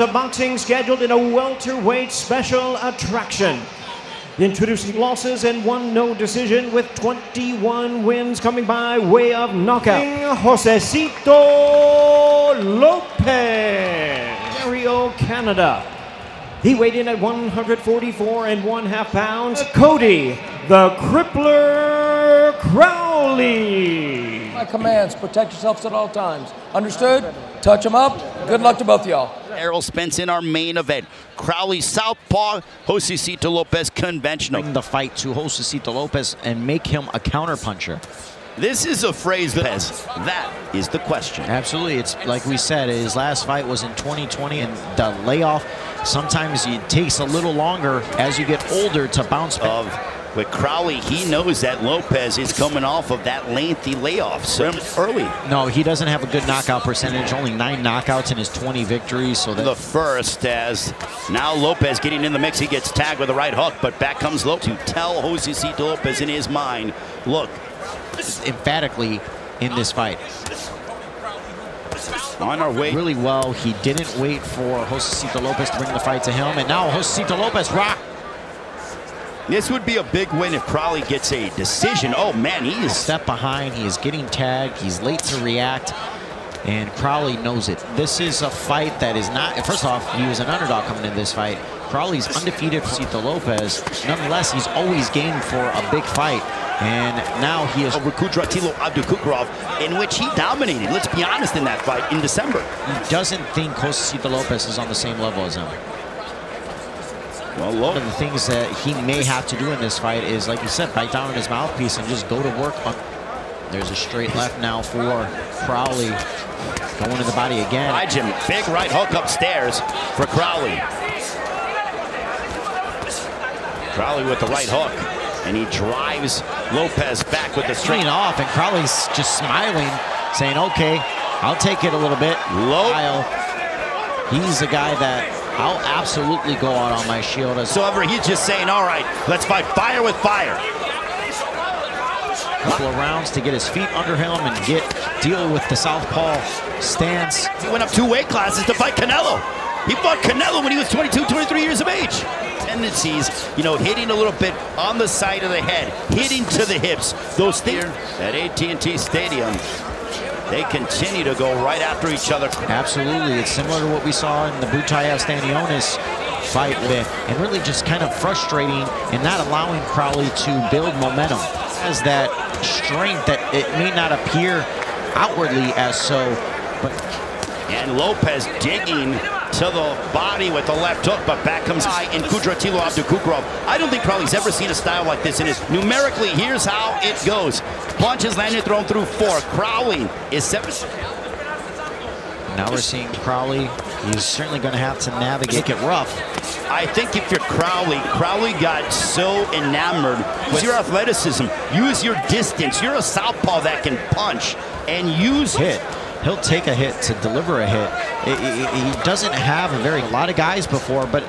of boxing scheduled in a welterweight special attraction. Introducing losses and 1 decision with 21 wins coming by way of knockout. Josesito Lopez, Ontario, Canada. He weighed in at 144.5 pounds. Cody, the Crippler Crowley. My commands, protect yourselves at all times. Understood? Touch them up. Good luck to both of y'all. Errol Spence in our main event. Crowley southpaw, Josesito Lopez conventional. Bring the fight to Josesito Lopez and make him a counterpuncher. This is a phrase that is the question. Absolutely. It's like we said, his last fight was in 2020, and the layoff, sometimes it takes a little longer as you get older to bounce back. With Crowley, he knows that Lopez is coming off of that lengthy layoff so early. No, he doesn't have a good knockout percentage. Only 9 knockouts in his 20 victories. So the first, as now Lopez getting in the mix, he gets tagged with a right hook, but back comes Lopez to tell Josesito Lopez in his mind, look. Emphatically in this fight. On our way. Really well. He didn't wait for Josesito Lopez to bring the fight to him, and now Josesito Lopez rock. This would be a big win if Crowley gets a decision. Oh man, he is step behind. He is getting tagged. He's late to react, and Crowley knows it. This is a fight that is not. First off, he was an underdog coming into this fight. Crowley's undefeated for Josesito Lopez. Nonetheless, he's always game for a big fight, and now he is over Kudratilo Abdukukrov, in which he dominated. Let's be honest, in that fight in December. He doesn't think Josesito Lopez is on the same level as him. Well, one of the things that he may have to do in this fight is, like you said, bite down on his mouthpiece and just go to work. There's a straight left now for Crowley. Going to the body again. Big right hook upstairs for Crowley. Crowley with the right hook, and he drives Lopez back with the straight off, and Crowley's just smiling, saying, "Okay, I'll take it a little bit." He's a guy that I'll absolutely go out on my shield. So he's just saying, all right, let's fight fire with fire. Couple of rounds to get his feet under him and deal with the southpaw stance. He went up 2 weight classes to fight Canelo. He fought Canelo when he was 22, 23 years of age. Tendencies, hitting a little bit on the side of the head, hitting to the hips. Those things at AT&T Stadium. They continue to go right after each other. Absolutely. It's similar to what we saw in the Butayev-Stanionis fight, and really just kind of frustrating and not allowing Crowley to build momentum. Has that strength that it may not appear outwardly as so, but... And Lopez digging to the body with the left hook, but back comes high in Kudratilo Abdukukrov. I don't think Crowley's ever seen a style like this in his. Numerically, here's how it goes. Punches landed, thrown through 4. Crowley is 7. Now we're seeing Crowley. He's certainly going to have to navigate it rough. I think if you're Crowley got so enamored with your athleticism. Use your distance. You're a southpaw that can punch and use hit. He'll take a hit to deliver a hit. He doesn't have a lot of guys before, but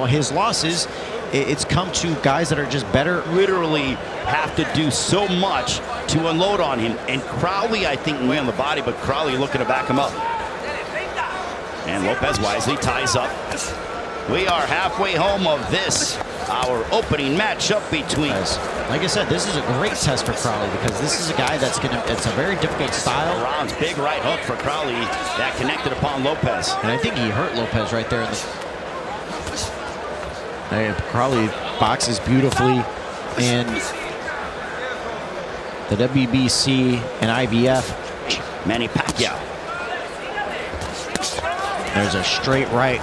his losses, it's come to guys that are just better. Literally have to do so much to unload on him. And Crowley, I think, went on the body, but Crowley looking to back him up. And Lopez wisely ties up. We are halfway home of this, our opening matchup between. Like I said, this is a great test for Crowley because this is a guy that's it's a very difficult style. Rounds, big right hook for Crowley that connected upon Lopez. And I think he hurt Lopez right there. Crowley boxes beautifully in the WBC and IBF. Manny Pacquiao. There's a straight right.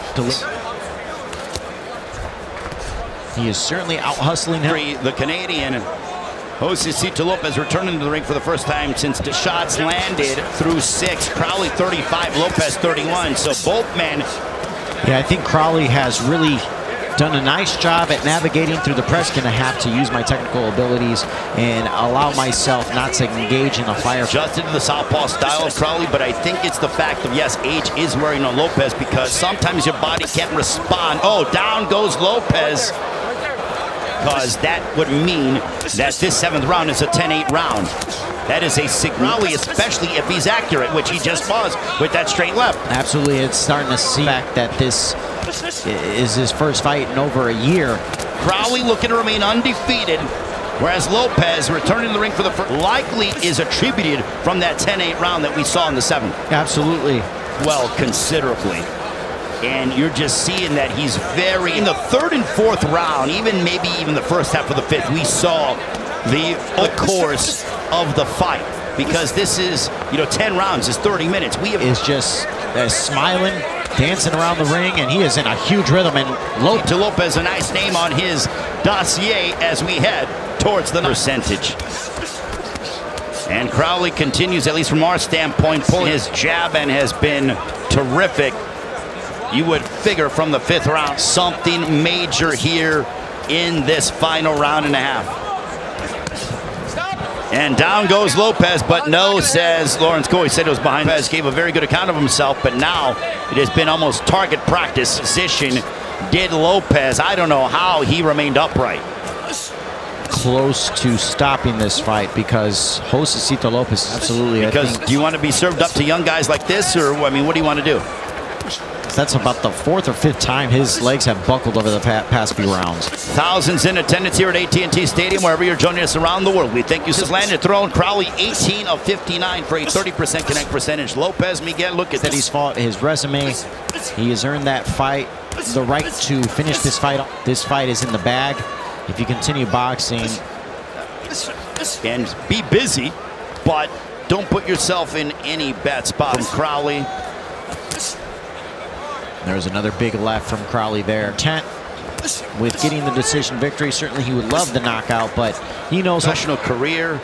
He is certainly out-hustling him. The Canadian, Josesito Lopez, returning to the ring for the first time since the shots landed through 6. Crowley 35, Lopez 31. So both men. Yeah, I think Crowley has really done a nice job at navigating through the press. Gonna have to use my technical abilities and allow myself not to engage in a fire. Adjusted to the southpaw style of Crowley, but I think it's the fact of, yes, age is wearing on Lopez because sometimes your body can't respond. Oh, down goes Lopez. Because that would mean that this 7th round is a 10-8 round. That is a signal, especially if he's accurate, which he just was with that straight left. Absolutely, it's starting to see back that this is his first fight in over a year. Crowley looking to remain undefeated, whereas Lopez returning to the ring for the first, likely is attributed from that 10-8 round that we saw in the 7th. Absolutely. Well, considerably. And you're just seeing that he's very, in the 3rd and 4th round, maybe even the first half of the 5th, we saw the course of the fight. Because this is, 10 rounds is 30 minutes. Is just smiling, dancing around the ring, and he is in a huge rhythm. And Lopez, a nice name on his dossier as we head towards the percentage. And Crowley continues, at least from our standpoint, pulling his jab and has been terrific. You would figure from the 5th round, something major here in this final round and a half. And down goes Lopez, but no, says Lawrence Cody. Said it was behind Lopez, gave a very good account of himself, but now it has been almost target practice position. Did Lopez, I don't know how he remained upright. Close to stopping this fight because Josesito Lopez, absolutely. Because do you want to be served up to young guys like this, or what do you want to do? That's about the 4th or 5th time his legs have buckled over the past few rounds. Thousands in attendance here at AT&T Stadium, wherever you're joining us around the world. We thank you. Landed thrown. Crowley 18 of 59 for a 30% connect percentage. Lopez, Miguel, look at that. He's fought his resume. He has earned that fight, the right to finish this fight. This fight is in the bag. If you continue boxing. And be busy, but don't put yourself in any bad spot. From Crowley. There's another big left from Crowley there. Intent with getting the decision victory. Certainly he would love the knockout, but he knows. Professional career.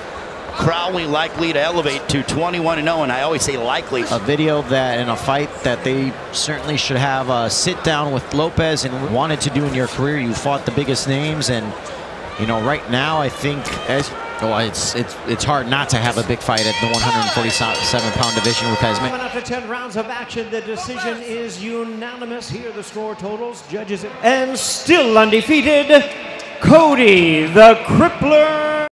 Crowley likely to elevate to 21-0, and I always say likely. A video that in a fight that they certainly should have a sit down with Lopez and wanted to do in your career. You fought the biggest names, and right now I think it's hard not to have a big fight at the 147-pound division with as many. After 10 rounds of action, the decision is unanimous. Here are the score totals, judges, and still undefeated, Cody the Crippler